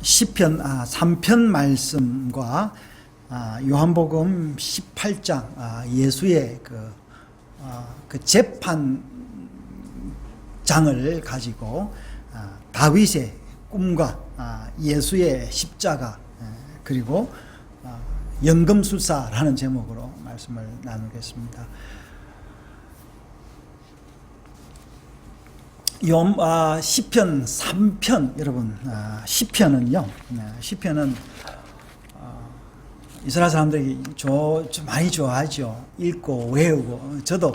시편 3편 말씀과 요한복음 18장 예수의 그 재판장을 가지고 다윗의 꿈과 예수의 십자가 그리고 연금술사라는 제목으로 말씀을 나누겠습니다. 시편 3편 여러분, 시편은요, 시편은 이스라엘 사람들이 많이 좋아하죠. 읽고 외우고, 저도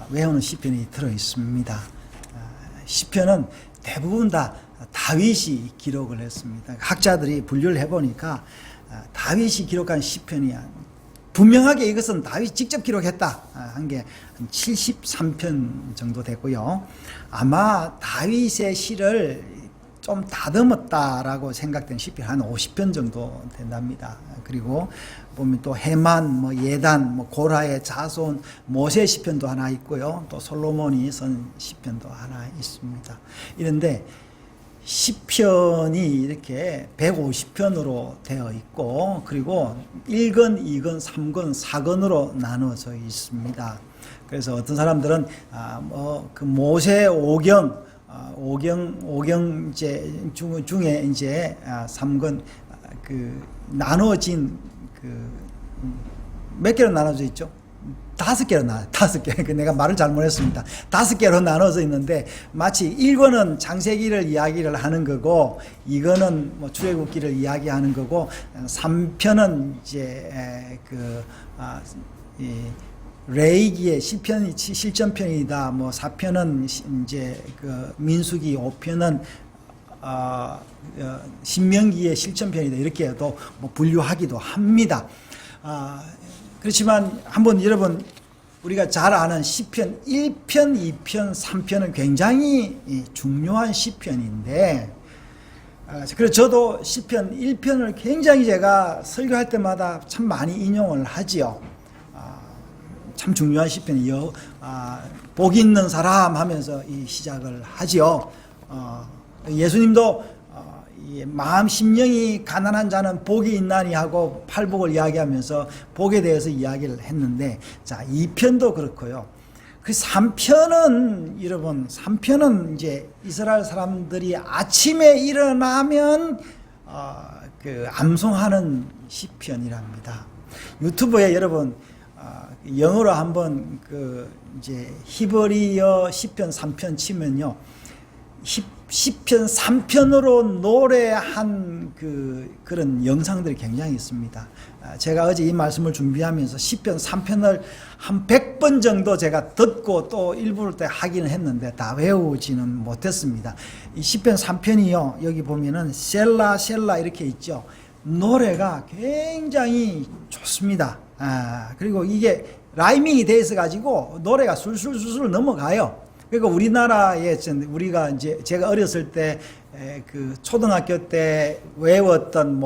외우는 시편이 들어 있습니다. 시편은 대부분 다 다윗이 기록을 했습니다. 학자들이 분류를 해보니까 다윗이 기록한 시편이 분명하게 이것은 다윗이 직접 기록했다 한 게 한 73편 정도 되고요. 아마 다윗의 시를 좀 다듬었다라고 생각된 시편 한 50편 정도 된답니다. 그리고 보면 또 헤만, 예단, 고라의 자손, 모세 시편도 하나 있고요. 또 솔로몬이 쓴 시편도 하나 있습니다. 이런데 시편이 이렇게 150편으로 되어 있고, 그리고 1권, 2권, 3권, 4권으로 나눠져 있습니다. 그래서 어떤 사람들은 그 모세 5경 중에 이제 3권 나눠진 몇 개로 나눠져 있죠? 5개로 5개. 내가 말을 잘못했습니다. 5개로 나눠져 있는데, 마치 1권은 창세기를 이야기를 하는 거고, 2권은 출애굽기를 이야기하는 거고, 3편은 이제 레위기의 시편이 실전편이다. 4편은 이제 민수기, 5편은 신명기의 실전편이다. 이렇게 또 분류하기도 합니다. 그렇지만 한번 여러분, 우리가 잘 아는 시편 1편, 2편, 3편은 굉장히 중요한 시편인데, 그래서 저도 시편 1편을 굉장히 제가 설교할 때마다 참 많이 인용을 하지요. 참 중요한 시편이요. 복 있는 사람 하면서 이 시작을 하지요. 예수님도 마음 심령이 가난한 자는 복이 있나니 하고 팔복을 이야기하면서 복에 대해서 이야기를 했는데, 자, 2편도 그렇고요. 그 3편은 여러분, 3편은 이제 이스라엘 사람들이 아침에 일어나면 암송하는 시편이랍니다. 유튜브에 여러분 영어로 한번 이제 히브리어 시편 3편 치면요, 시편 3편으로 노래한 그런 영상들이 굉장히 있습니다. 제가 어제 이 말씀을 준비하면서 시편 3편을 한 100번 정도 제가 듣고 또 일부러 때 하기는 했는데 다 외우지는 못했습니다. 이 시편 3편이요, 여기 보면은 셀라 이렇게 있죠. 노래가 굉장히 좋습니다. 그리고 이게 라이밍이 돼 있어 가지고 노래가 술술 넘어가요. 그러니까 우리나라에 우리가 이제 제가 어렸을 때 초등학교 때 외웠던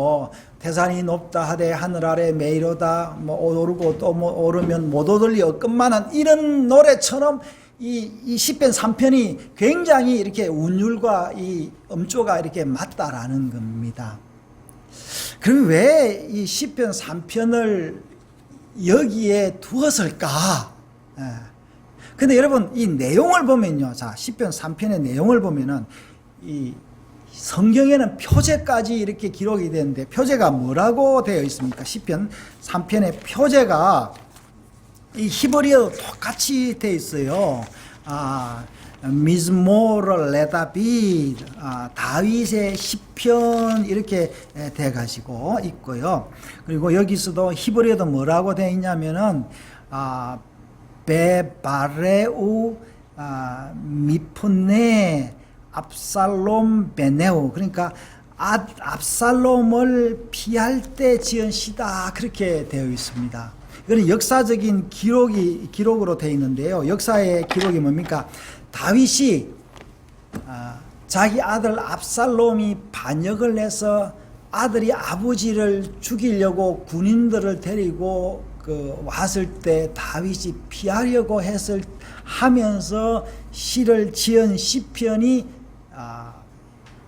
태산이 높다 하되 하늘 아래 메이로다 오르고 또 오르면 못 얻을리 없건만한 이런 노래처럼 이 시편 3편이 굉장히 이렇게 운율과 이 음조가 이렇게 맞다라는 겁니다. 그럼 왜 이 시편 3편을 여기에 두었을까? 근데 여러분, 이 내용을 보면요. 자, 시편 3편의 내용을 보면은 이 성경에는 표제까지 이렇게 기록이 되는데, 표제가 뭐라고 되어 있습니까? 시편 3편의 표제가 이 히브리어 똑같이 되어 있어요. 미즈모르 레다빗, 다윗의 시편 이렇게 돼 가지고 있고요. 그리고 여기서도 히브리어도 뭐라고 되어 있냐면은 베바레우 미푼네 압살롬 베네우, 그러니까 압살롬을 피할 때 지은 시다, 그렇게 되어 있습니다. 이거는 역사적인 기록으로 되어 있는데요. 역사의 기록이 뭡니까? 다윗이 자기 아들 압살롬이 반역을 해서 아들이 아버지를 죽이려고 군인들을 데리고 왔을 때 다윗이 피하려고 하면서 시를 지은 시편이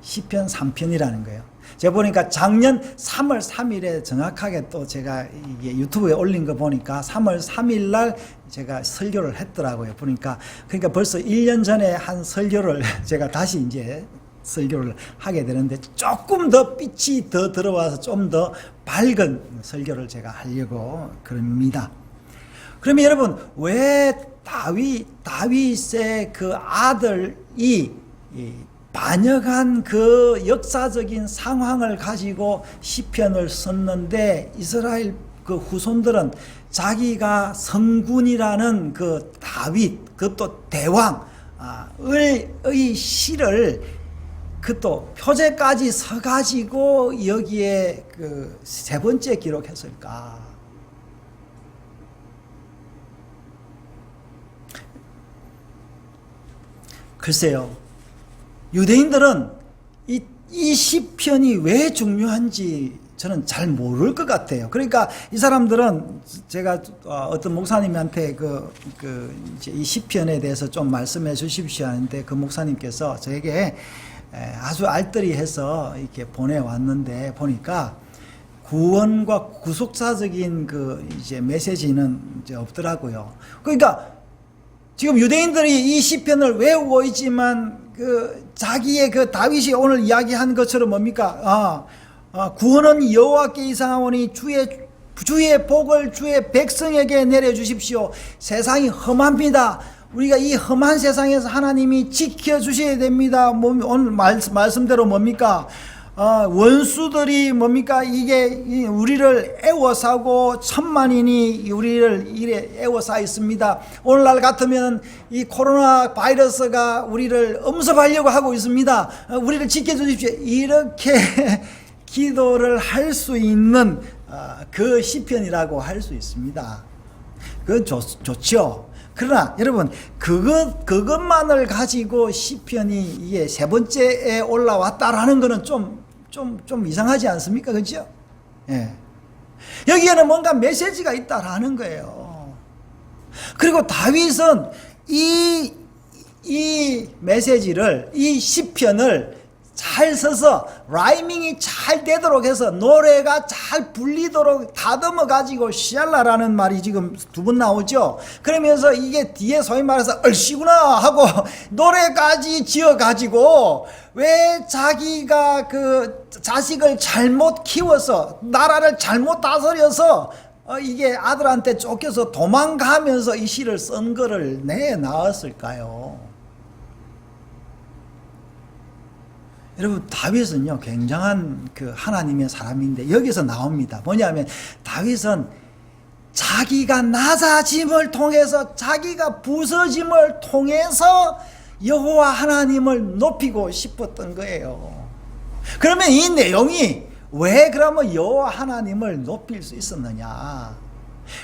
시편 3편이라는 거예요. 제가 보니까 작년 3월 3일에 정확하게 또 제가 이게 유튜브에 올린 거 보니까 3월 3일 날 제가 설교를 했더라고요. 보니까 그러니까 벌써 1년 전에 한 설교를 제가 다시 이제 설교를 하게 되는데 조금 더 빛이 더 들어와서 좀 더 밝은 설교를 제가 하려고 그럽니다. 그러면 여러분, 왜 다윗의 그 아들이 반역한 그 역사적인 상황을 가지고 시편을 썼는데, 이스라엘 그 후손들은 자기가 성군이라는 그 다윗, 그것도 대왕의 시를 그또 표제까지 서가지고 여기에 그 세 번째 기록했을까? 글쎄요, 유대인들은 이 시편이 왜 중요한지 저는 잘 모를 것 같아요. 그러니까 이 사람들은, 제가 어떤 목사님한테 이제 이 시편에 대해서 좀 말씀해 주십시오 하는데, 그 목사님께서 저에게 아주 알뜰히해서 이렇게 보내왔는데, 보니까 구원과 구속사적인 그 이제 메시지는 이제 없더라고요. 그러니까 지금 유대인들이 이 시편을 외우고 있지만, 그 자기의 그 다윗이 오늘 이야기한 것처럼 뭡니까? 구원은 여호와께 이상하오니 주의 복을 주의 백성에게 내려주십시오. 세상이 험합니다. 우리가 이 험한 세상에서 하나님이 지켜주셔야 됩니다. 오늘 말씀대로 뭡니까? 원수들이 뭡니까? 이게 우리를 애워싸고 천만인이 우리를 이래 애워싸 있습니다. 오늘날 같으면 이 코로나 바이러스가 우리를 엄습하려고 하고 있습니다. 우리를 지켜주십시오. 이렇게 기도를 할 수 있는 그 시편이라고 할 수 있습니다. 그건 좋죠. 그러나 여러분, 그것만을 가지고 시편이 이게 세 번째에 올라왔다라는 것은 좀 이상하지 않습니까? 그렇죠? 예. 여기에는 뭔가 메시지가 있다라는 거예요. 그리고 다윗은 이 메시지를, 이 시편을 잘 써서 라이밍이 잘 되도록 해서 노래가 잘 불리도록 다듬어 가지고 시알라라는 말이 지금 두 번 나오죠. 그러면서 이게 뒤에 소위 말해서 얼씨구나 하고 노래까지 지어 가지고, 왜 자기가 그 자식을 잘못 키워서 나라를 잘못 다스려서 이게 아들한테 쫓겨서 도망가면서 이 시를 쓴 거를 내나왔을까요? 여러분, 다윗은요 굉장한 그 하나님의 사람인데, 여기서 나옵니다. 뭐냐면 다윗은 자기가 낮아짐을 통해서, 자기가 부서짐을 통해서 여호와 하나님을 높이고 싶었던 거예요. 그러면 이 내용이 왜 그러면 여호와 하나님을 높일 수 있었느냐?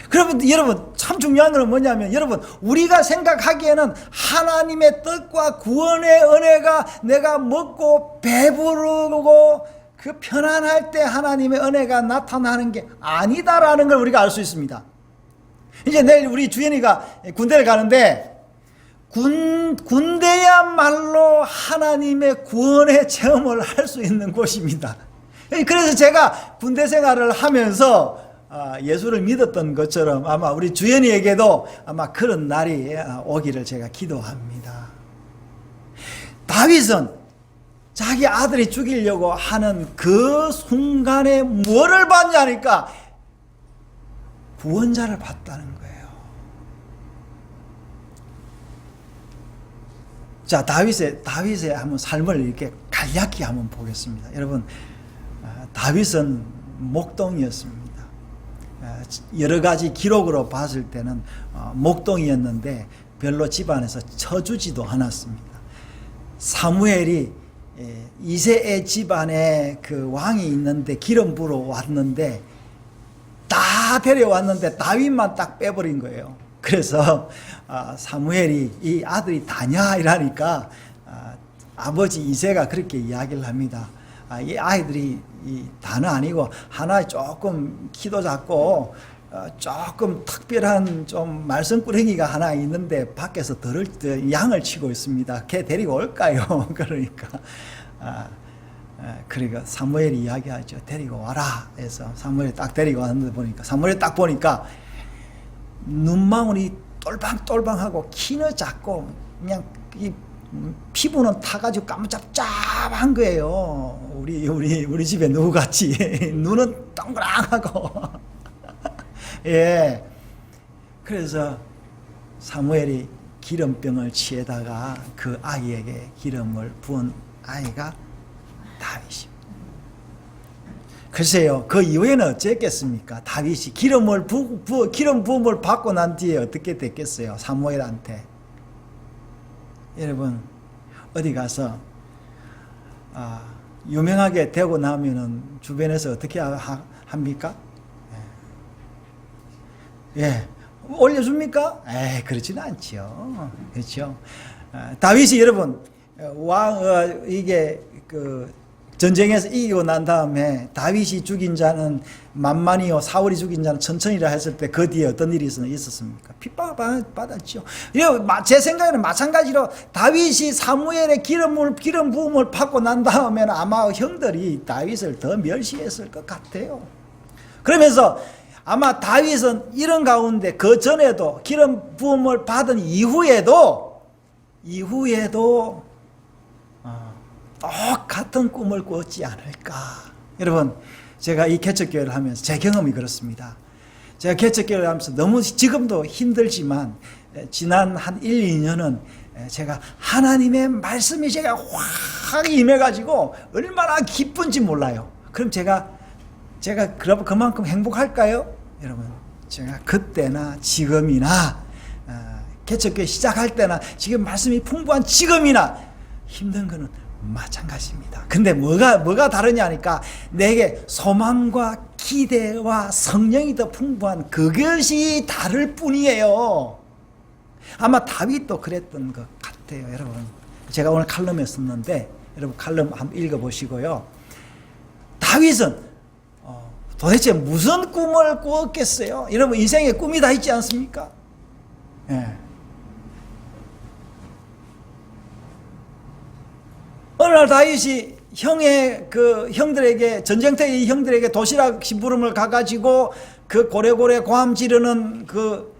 그러면 여러분, 참 중요한 건 뭐냐면, 여러분, 우리가 생각하기에는 하나님의 뜻과 구원의 은혜가 내가 먹고 배부르고 그 편안할 때 하나님의 은혜가 나타나는 게 아니다라는 걸 우리가 알 수 있습니다. 이제 내일 우리 주연이가 군대를 가는데, 군대야말로 하나님의 구원의 체험을 할 수 있는 곳입니다. 그래서 제가 군대 생활을 하면서 예수를 믿었던 것처럼 아마 우리 주연이에게도 아마 그런 날이 오기를 제가 기도합니다. 다윗은 자기 아들이 죽이려고 하는 그 순간에 뭐를 봤냐니까 구원자를 봤다는 거예요. 자, 다윗의 한번 삶을 이렇게 간략히 한번 보겠습니다. 여러분, 다윗은 목동이었습니다. 여러 가지 기록으로 봤을 때는 목동이었는데 별로 집안에서 쳐주지도 않았습니다. 사무엘이 이새의 집안에 그 왕이 있는데 기름 부러 왔는데 다 데려왔는데 다윗만 딱 빼버린 거예요. 그래서 사무엘이 이 아들이 다냐 이러니까 아버지 이새가 그렇게 이야기를 합니다. 이 아이들이 다는 아니고 하나 조금 키도 작고 조금 특별한 좀 말썽꾸러기가 하나 있는데 밖에서 양을 치고 있습니다. 걔 데리고 올까요? 그러니까 그러니까 사무엘이 이야기하죠. 데리고 와라 해서 사무엘이 딱 데리고 왔는데 보니까 사무엘이 딱 보니까 눈망울이 똘방똘방하고 키는 작고 그냥 이 피부는 타가지고 깜짝잡한 거예요. 우리 집에 누구같이 눈은 동그랑하고 예. 그래서 사무엘이 기름병을 취해다가 그 아이에게 기름을 부은 아이가 다윗입니다. 글쎄요, 그 이후에는 어쨌겠습니까? 다윗이 기름 부음을 받고 난 뒤에 어떻게 됐겠어요? 사무엘한테. 여러분, 어디 가서, 유명하게 되고 나면은 주변에서 어떻게 합니까? 예. 올려줍니까? 그렇지는 않죠. 그렇죠. 다윗이 여러분, 이게, 전쟁에서 이기고 난 다음에 다윗이 죽인 자는 만만이요 사울이 죽인 자는 천천히라 했을 때 그 뒤에 어떤 일이 있었습니까? 핍박을 받았죠. 제 생각에는 마찬가지로 다윗이 사무엘의 기름 부음을 받고 난 다음에는 아마 형들이 다윗을 더 멸시했을 것 같아요. 그러면서 아마 다윗은 이런 가운데 그 전에도 기름 부음을 받은 이후에도 똑같은 꿈을 꿨지 않을까. 여러분, 제가 이 개척교회를 하면서 제 경험이 그렇습니다. 제가 개척교회를 하면서 너무 지금도 힘들지만 지난 한 1, 2년은 제가 하나님의 말씀이 제가 확 임해가지고 얼마나 기쁜지 몰라요. 그럼 제가 그만큼 행복할까요? 여러분, 제가 그때나 지금이나 개척교회 시작할 때나 지금 말씀이 풍부한 지금이나 힘든 거는 마찬가지입니다. 근데 뭐가 다르냐 하니까 내게 소망과 기대와 성령이 더 풍부한 그것이 다를 뿐이에요. 아마 다윗도 그랬던 것 같아요. 여러분, 제가 오늘 칼럼에 썼는데 여러분 칼럼 한번 읽어보시고요. 다윗은 도대체 무슨 꿈을 꾸었겠어요? 여러분 인생에 꿈이 다 있지 않습니까? 예. 어느 날 다윗이 전쟁터의 형들에게 도시락 심부름을 가가지고 그 고래고래 고함 지르는 그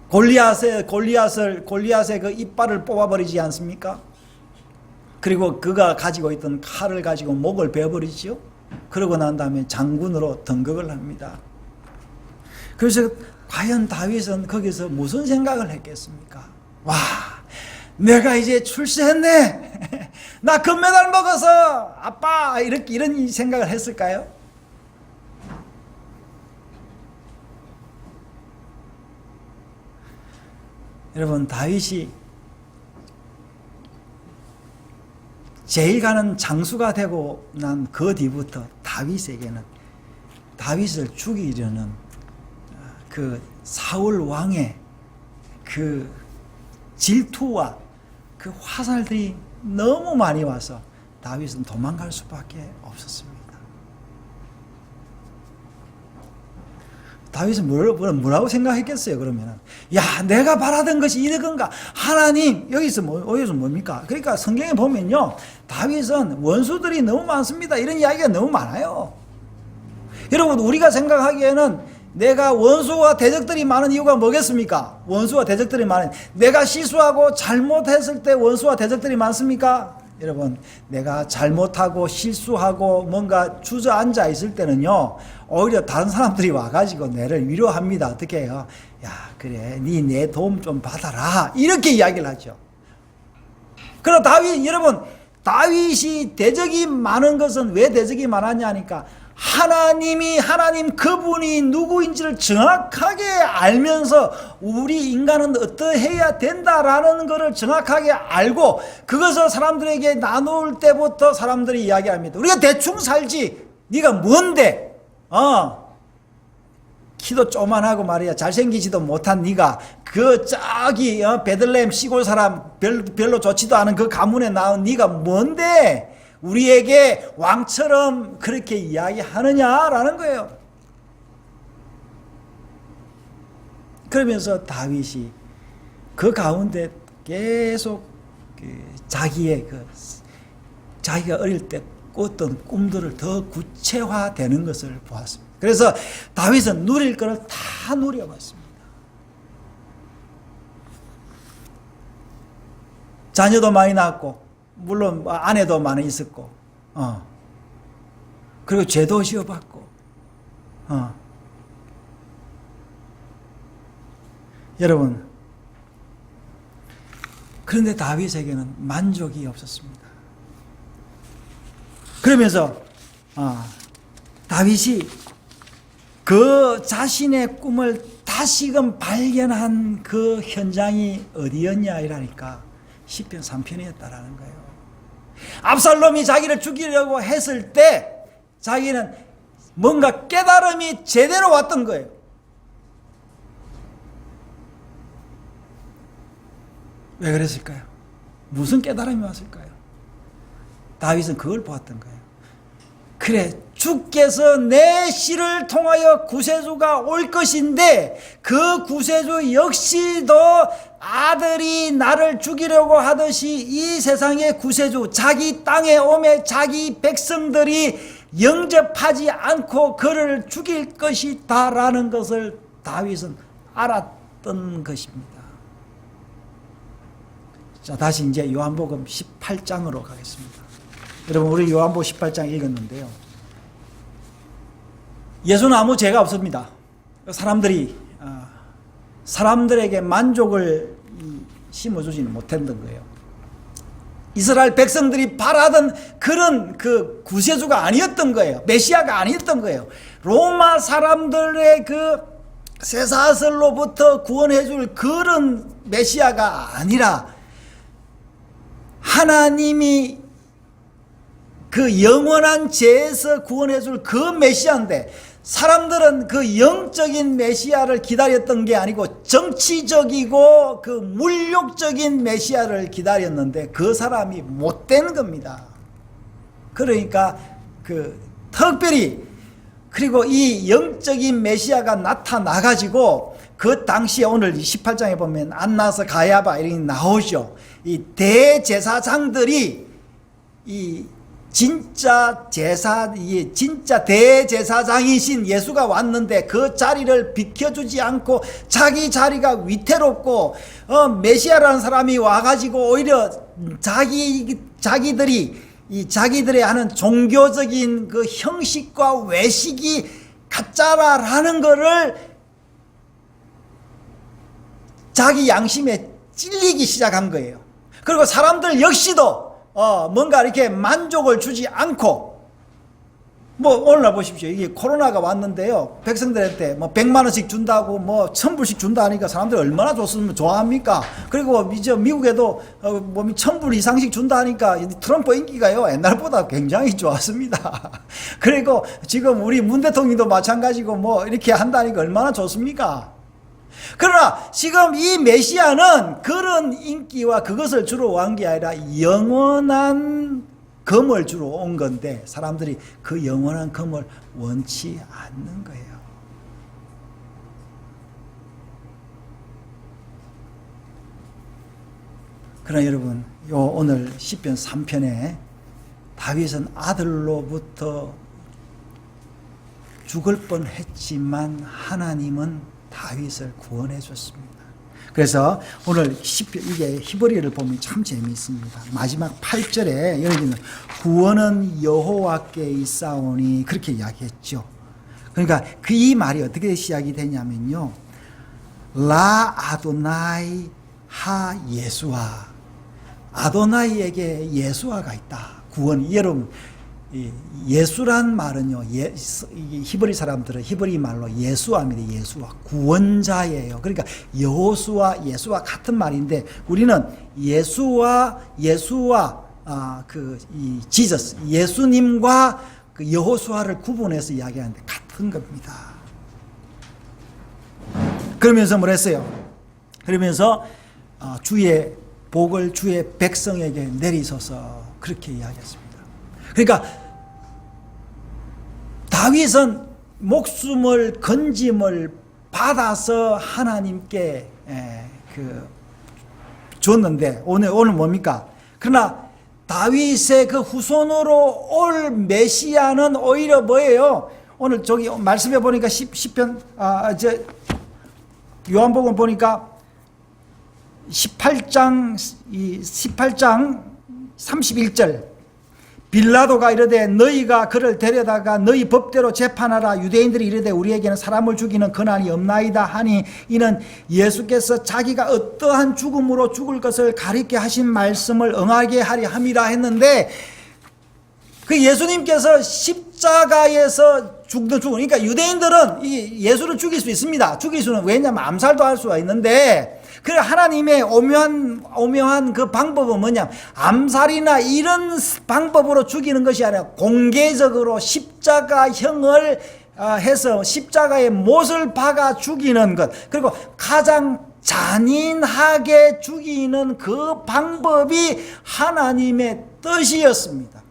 골리앗의 그 이빨을 뽑아버리지 않습니까? 그리고 그가 가지고 있던 칼을 가지고 목을 베어버리죠. 그러고 난 다음에 장군으로 등극을 합니다. 그래서 과연 다윗은 거기서 무슨 생각을 했겠습니까? 와, 내가 이제 출세했네. 나 금메달 먹어서 아빠 이런 생각을 했을까요? 여러분, 다윗이 제일 가는 장수가 되고 난 그 뒤부터 다윗에게는 다윗을 죽이려는 그 사울 왕의 그 질투와 그 화살들이 너무 많이 와서 다윗은 도망갈 수밖에 없었습니다. 다윗은 뭐라고 생각했겠어요? 그러면은 야, 내가 바라던 것이 이건가? 하나님, 여기서 뭡니까? 그러니까 성경에 보면요, 다윗은 원수들이 너무 많습니다. 이런 이야기가 너무 많아요. 여러분, 우리가 생각하기에는 내가 원수와 대적들이 많은 이유가 뭐겠습니까? 원수와 대적들이 많은, 내가 실수하고 잘못했을 때 원수와 대적들이 많습니까? 여러분, 내가 잘못하고 실수하고 뭔가 주저앉아 있을 때는요, 오히려 다른 사람들이 와가지고 나를 위로합니다. 어떻게 해요? 야, 그래, 내 도움 좀 받아라. 이렇게 이야기를 하죠. 그럼 여러분, 다윗이 대적이 많은 것은 왜 대적이 많았냐 하니까 하나님 그분이 누구인지를 정확하게 알면서 우리 인간은 어떠해야 된다라는 것을 정확하게 알고 그것을 사람들에게 나눌 때부터 사람들이 이야기합니다. 우리가 대충 살지, 네가 뭔데? 키도 쪼만하고 말이야 잘생기지도 못한 네가 그 저기 베들레헴 시골 사람 별로 좋지도 않은 그 가문에 나온 네가 뭔데 우리에게 왕처럼 그렇게 이야기하느냐라는 거예요. 그러면서 다윗이 그 가운데 계속 자기의 그 자기가 어릴 때 꿨던 꿈들을 더 구체화되는 것을 보았습니다. 그래서 다윗은 누릴 것을 다 누려봤습니다. 자녀도 많이 낳았고, 물론 아내도 많이 있었고, 그리고 죄도 지어봤고, 여러분, 그런데 다윗에게는 만족이 없었습니다. 그러면서 다윗이 그 자신의 꿈을 다시금 발견한 그 현장이 어디였냐 이라니까 시편 3편이었다라는 거예요. 압살롬이 자기를 죽이려고 했을 때 자기는 뭔가 깨달음이 제대로 왔던 거예요. 왜 그랬을까요? 무슨 깨달음이 왔을까요? 다윗은 그걸 보았던 거예요. 그래, 주께서 내 씨를 통하여 구세주가 올 것인데 그 구세주 역시도 아들이 나를 죽이려고 하듯이 이 세상의 구세주, 자기 땅에 오매 자기 백성들이 영접하지 않고 그를 죽일 것이다라는 것을 다윗은 알았던 것입니다. 자, 다시 이제 요한복음 18장으로 가겠습니다. 여러분, 우리 요한복음 18장 읽었는데요. 예수는 아무 죄가 없습니다. 사람들에게 만족을 심어주지는 못했던 거예요. 이스라엘 백성들이 바라던 그런 그 구세주가 아니었던 거예요. 메시아가 아니었던 거예요. 로마 사람들의 그 쇠사슬로부터 구원해줄 그런 메시아가 아니라 하나님이 그 영원한 죄에서 구원해줄 그 메시아인데, 사람들은 그 영적인 메시아를 기다렸던 게 아니고 정치적이고 그 물욕적인 메시아를 기다렸는데 그 사람이 못된 겁니다. 그러니까 그 특별히, 그리고 이 영적인 메시아가 나타나가지고 그 당시에 오늘 18장에 보면 안나스 가야바 이렇게 나오죠. 이 대제사장들이 이 진짜 대제사장이신 예수가 왔는데 그 자리를 비켜주지 않고 자기 자리가 위태롭고, 메시아라는 사람이 와가지고 오히려 자기들이 자기들의 하는 종교적인 그 형식과 외식이 가짜라는 거를 자기 양심에 찔리기 시작한 거예요. 그리고 사람들 역시도 뭔가 이렇게 만족을 주지 않고, 뭐 오늘날 보십시오. 이게 코로나가 왔는데요, 백성들한테 뭐 100만 원씩 준다고 뭐 1000불씩 준다 하니까 사람들이 얼마나 좋아합니까? 그리고 이제 미국에도 뭐 1000불 이상씩 준다 하니까 트럼프 인기가요 옛날보다 굉장히 좋았습니다. 그리고 지금 우리 문 대통령도 마찬가지고 뭐 이렇게 한다니까 얼마나 좋습니까? 그러나 지금 이 메시아는 그런 인기와 그것을 주로 원 게 아니라 영원한 검을 주로 온 건데, 사람들이 그 영원한 검을 원치 않는 거예요. 그러나 여러분, 오늘 시편 3편에 다윗은 아들로부터 죽을 뻔했지만 하나님은 다윗을 구원해 줬습니다. 그래서 오늘 이게 히브리를 보면 참 재미있습니다. 마지막 8절에 여기는 구원은 여호와께 있사오니 그렇게 이야기했죠. 그러니까 이 말이 어떻게 시작이 되냐면요, 라 아도나이 하 예수아, 아도나이에게 예수아가 있다. 구원. 여러분, 예수란 말은요, 히브리 사람들은 히브리 말로 예수아입니다. 예수아, 구원자예요. 그러니까 여호수아, 예수와 같은 말인데, 우리는 예수와 지저스, 예수님과 그 여호수아를 구분해서 이야기하는데 같은 겁니다. 그러면서 뭐랬어요? 그러면서 주의 복을 주의 백성에게 내리소서, 그렇게 이야기했습니다. 그러니까 다윗은 목숨을 건짐을 받아서 하나님께 줬는데, 오늘 뭡니까? 그러나 다윗의 그 후손으로 올 메시아는 오히려 뭐예요? 오늘 저기 말씀해 보니까 시편 요한복음 보니까 18장 31절 빌라도가 이르되 너희가 그를 데려다가 너희 법대로 재판하라. 유대인들이 이르되 우리에게는 사람을 죽이는 권한이 없나이다 하니 이는 예수께서 자기가 어떠한 죽음으로 죽을 것을 가리켜 하신 말씀을 응하게 하리 함이라 했는데, 그 예수님께서 십자가에서 죽는 죽음, 그러니까 유대인들은 이 예수를 죽일 수 있습니다. 죽일 수는, 왜냐하면 암살도 할 수가 있는데, 그래 하나님의 오묘한 그 방법은 뭐냐, 암살이나 이런 방법으로 죽이는 것이 아니라 공개적으로 십자가형을 해서 십자가에 못을 박아 죽이는 것, 그리고 가장 잔인하게 죽이는 그 방법이 하나님의 뜻이었습니다.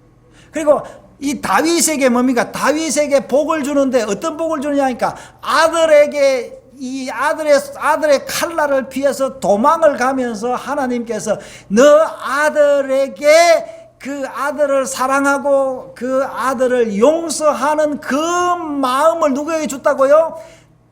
그리고 이 다윗에게 뭡니까? 다윗에게 복을 주는데 어떤 복을 주느냐니까, 아들에게 이 아들의 칼날을 피해서 도망을 가면서 하나님께서 너 아들에게 그 아들을 사랑하고 그 아들을 용서하는 그 마음을 누구에게 줬다고요?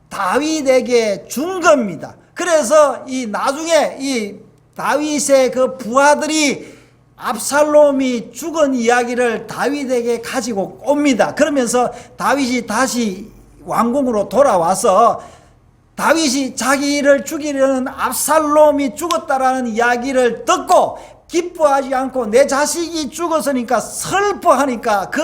다윗에게 준 겁니다. 그래서 이 나중에 이 다윗의 그 부하들이 압살롬이 죽은 이야기를 다윗에게 가지고 옵니다. 그러면서 다윗이 다시 왕궁으로 돌아와서 다윗이 자기를 죽이려는 압살롬이 죽었다라는 이야기를 듣고 기뻐하지 않고 내 자식이 죽었으니까 슬퍼하니까 그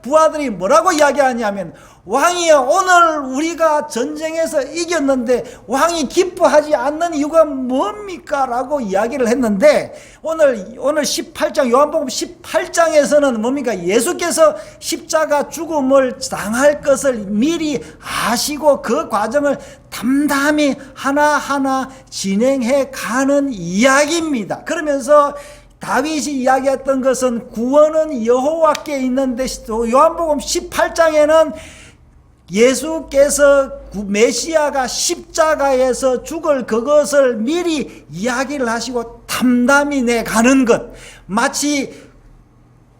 부하들이 뭐라고 이야기하냐면, 왕이여, 오늘 우리가 전쟁에서 이겼는데 왕이 기뻐하지 않는 이유가 뭡니까? 라고 이야기를 했는데, 오늘 18장 요한복음 18장에서는 뭡니까? 예수께서 십자가 죽음을 당할 것을 미리 아시고 그 과정을 담담히 하나하나 진행해 가는 이야기입니다. 그러면서 다윗이 이야기했던 것은 구원은 여호와께 있는데, 요한복음 18장에는 예수께서 메시아가 십자가에서 죽을 그것을 미리 이야기를 하시고 담담히 내가는 것, 마치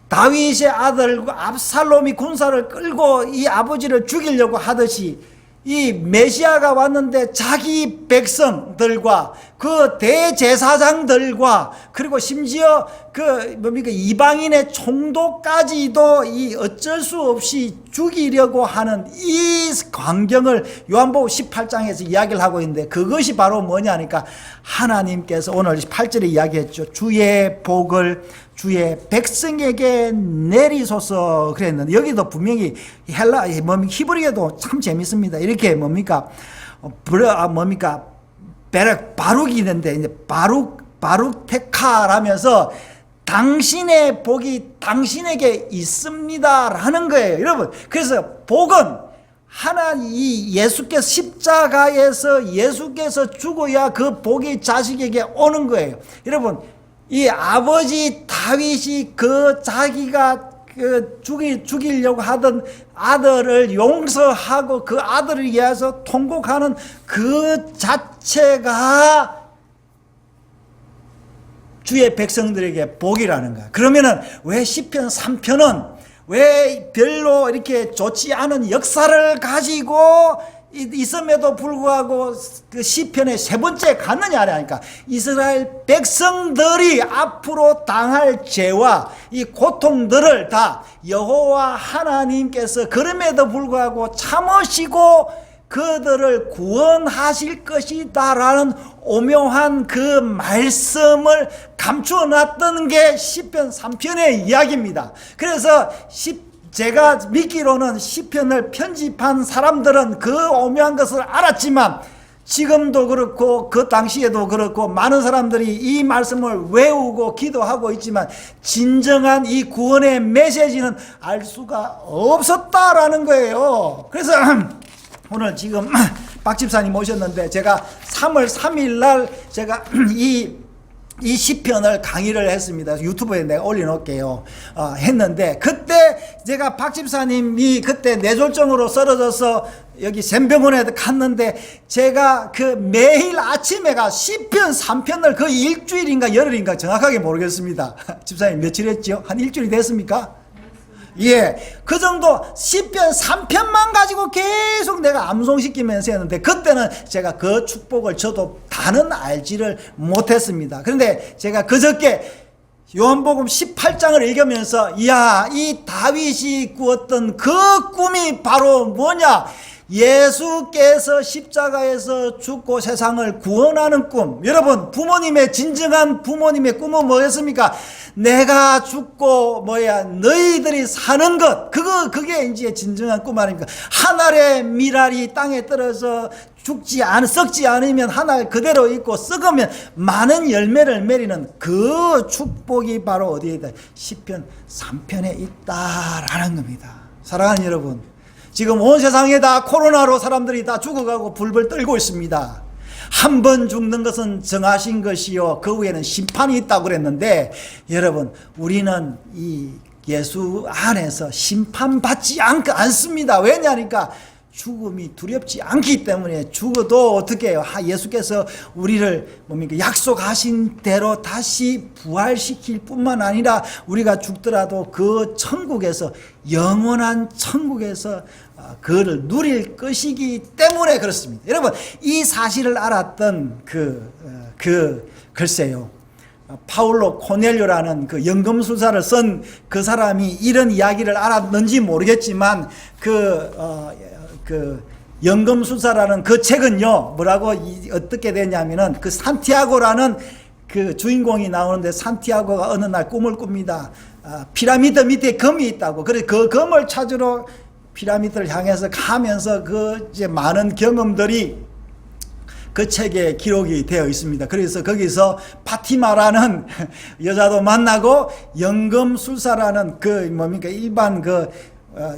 다윗의 아들 압살롬이 군사를 끌고 이 아버지를 죽이려고 하듯이 이 메시아가 왔는데 자기 백성들과 그 대제사장들과 그리고 심지어 그 이방인의 총독까지도 이 어쩔 수 없이 죽이려고 하는 이 광경을 요한복음 18장에서 이야기를 하고 있는데, 그것이 바로 뭐냐니까 하나님께서 오늘 8절에 이야기했죠. 주의 복을 주의 백성에게 내리소서 그랬는데, 여기도 분명히 히브리어도 참 재밌습니다. 이렇게 바룩이 있는데 이제 바룩테카라면서 당신의 복이 당신에게 있습니다라는 거예요, 여러분. 그래서 복은 예수께서 십자가에서 예수께서 죽어야 그 복이 자식에게 오는 거예요. 여러분, 이 아버지 다윗이 그 자기가 죽이려고 하던 아들을 용서하고 그 아들을 위해서 통곡하는 그 자체가 주의 백성들에게 복이라는 거야. 그러면은 왜 시편 3편은 왜 별로 이렇게 좋지 않은 역사를 가지고 있음에도 불구하고 그 시편의 세 번째 갔느냐 하니까, 이스라엘 백성들이 앞으로 당할 죄와 이 고통들을 다 여호와 하나님께서 그럼에도 불구하고 참으시고 그들을 구원하실 것이다라는 오묘한 그 말씀을 감추어 놨던 게 시편 3편의 이야기입니다. 그래서 제가 믿기로는 시편을 편집한 사람들은 그 오묘한 것을 알았지만, 지금도 그렇고 그 당시에도 그렇고 많은 사람들이 이 말씀을 외우고 기도하고 있지만 진정한 이 구원의 메시지는 알 수가 없었다라는 거예요. 그래서 오늘 지금 박 집사님 오셨는데, 제가 3월 3일 날 제가 이 이 시편을 강의를 했습니다. 유튜브에 내가 올려놓을게요. 했는데 그때 제가 박 집사님이 그때 뇌졸중으로 쓰러져서 여기 샘병원에 갔는데 제가 그 매일 아침에가 시편 3편을 그 일주일인가 열흘인가 정확하게 모르겠습니다. 집사님 며칠 했죠? 한 일주일이 됐습니까? 예, 그 정도 시편 3편만 가지고 계속 내가 암송시키면서 했는데 그때는 제가 그 축복을 저도 다는 알지를 못했습니다. 그런데 제가 그저께 요한복음 18장을 읽으면서 이야, 이 다윗이 꾸었던 그 꿈이 바로 뭐냐? 예수께서 십자가에서 죽고 세상을 구원하는 꿈. 여러분, 부모님의 진정한 부모님의 꿈은 뭐였습니까? 내가 죽고 너희들이 사는 것. 그게 이제 진정한 꿈 아닙니까? 한 알의 밀알이 땅에 떨어져 썩지 않으면 한 알 그대로 있고 썩으면 많은 열매를 맺는 그 축복이 바로 어디에 있다? 시편 3편에 있다라는 겁니다. 사랑하는 여러분, 지금 온 세상에 다 코로나로 사람들이 다 죽어가고 불불 떨고 있습니다. 한 번 죽는 것은 정하신 것이요 그 후에는 심판이 있다고 그랬는데, 여러분, 우리는 이 예수 안에서 심판받지 않습니다. 왜냐니까 죽음이 두렵지 않기 때문에. 죽어도 어떻게 해요? 예수께서 우리를 약속하신 대로 다시 부활시킬 뿐만 아니라 우리가 죽더라도 그 천국에서, 영원한 천국에서 그를 누릴 것이기 때문에 그렇습니다. 여러분, 이 사실을 알았던 글쎄요, 파울로 코넬료라는 그 연금술사를 쓴 그 사람이 이런 이야기를 알았는지 모르겠지만 연금술사라는 그 책은요, 어떻게 되냐면은 그 산티아고라는 그 주인공이 나오는데, 산티아고가 어느 날 꿈을 꿉니다. 피라미드 밑에 금이 있다고. 그래서 그 금을 찾으러 피라미드를 향해서 가면서 이제 많은 경험들이 그 책에 기록이 되어 있습니다. 그래서 거기서 파티마라는 여자도 만나고, 연금술사라는 일반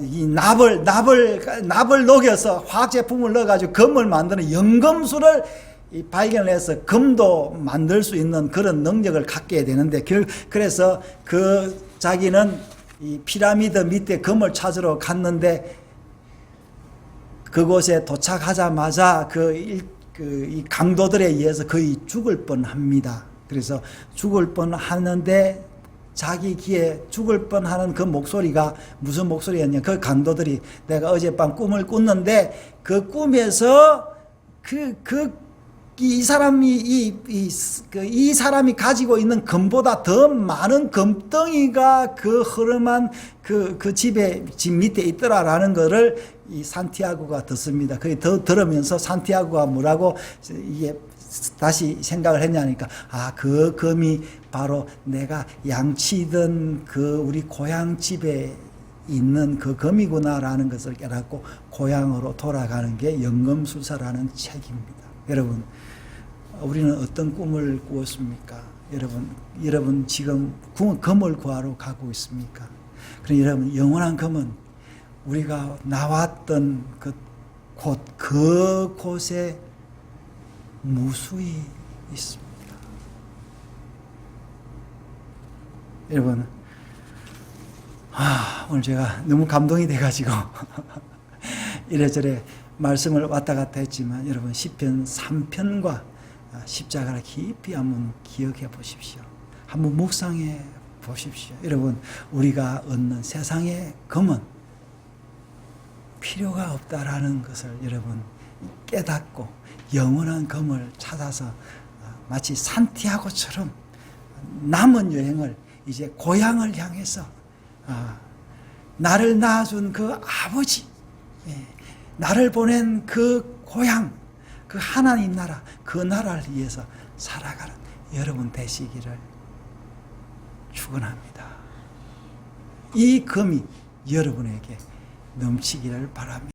이 납을 녹여서 화학 제품을 넣어가지고 금을 만드는 연금술을 발견을 해서 금도 만들 수 있는 그런 능력을 갖게 되는데, 그래서 자기는 이 피라미드 밑에 금을 찾으러 갔는데, 그곳에 도착하자마자 이 강도들에 의해서 거의 죽을 뻔합니다. 그래서 죽을 뻔하는데 자기 귀에 죽을 뻔하는 그 목소리가 무슨 목소리였냐? 그 강도들이, 내가 어젯밤 꿈을 꿨는데 그 꿈에서 이 사람이 가지고 있는 금보다 더 많은 금덩이가 그 흐름한 집 밑에 있더라라는 것을 이 산티아고가 듣습니다. 그게 들으면서 산티아고가 뭐라고 이게 다시 생각을 했냐니까, 그 금이 바로 내가 양치던 우리 고향 집에 있는 그 금이구나라는 것을 깨닫고 고향으로 돌아가는 게 연금술사라는 책입니다. 여러분, 우리는 어떤 꿈을 꾸었습니까? 여러분 지금 금을 구하러 가고 있습니까? 그럼 여러분, 영원한 금은 우리가 나왔던 그곳에 무수히 있습니다. 여러분, 오늘 제가 너무 감동이 돼가지고 이래저래 말씀을 왔다 갔다 했지만, 여러분, 시편 3편과 십자가를 깊이 한번 기억해 보십시오. 한번 묵상해 보십시오. 여러분, 우리가 얻는 세상의 금은 필요가 없다라는 것을 여러분 깨닫고 영원한 금을 찾아서 마치 산티아고처럼 남은 여행을 이제 고향을 향해서, 나를 낳아준 그 아버지, 나를 보낸 그 고향, 그 하나님 나라, 그 나라를 위해서 살아가는 여러분 되시기를 축원합니다. 이 금이 여러분에게 넘치기를 바랍니다.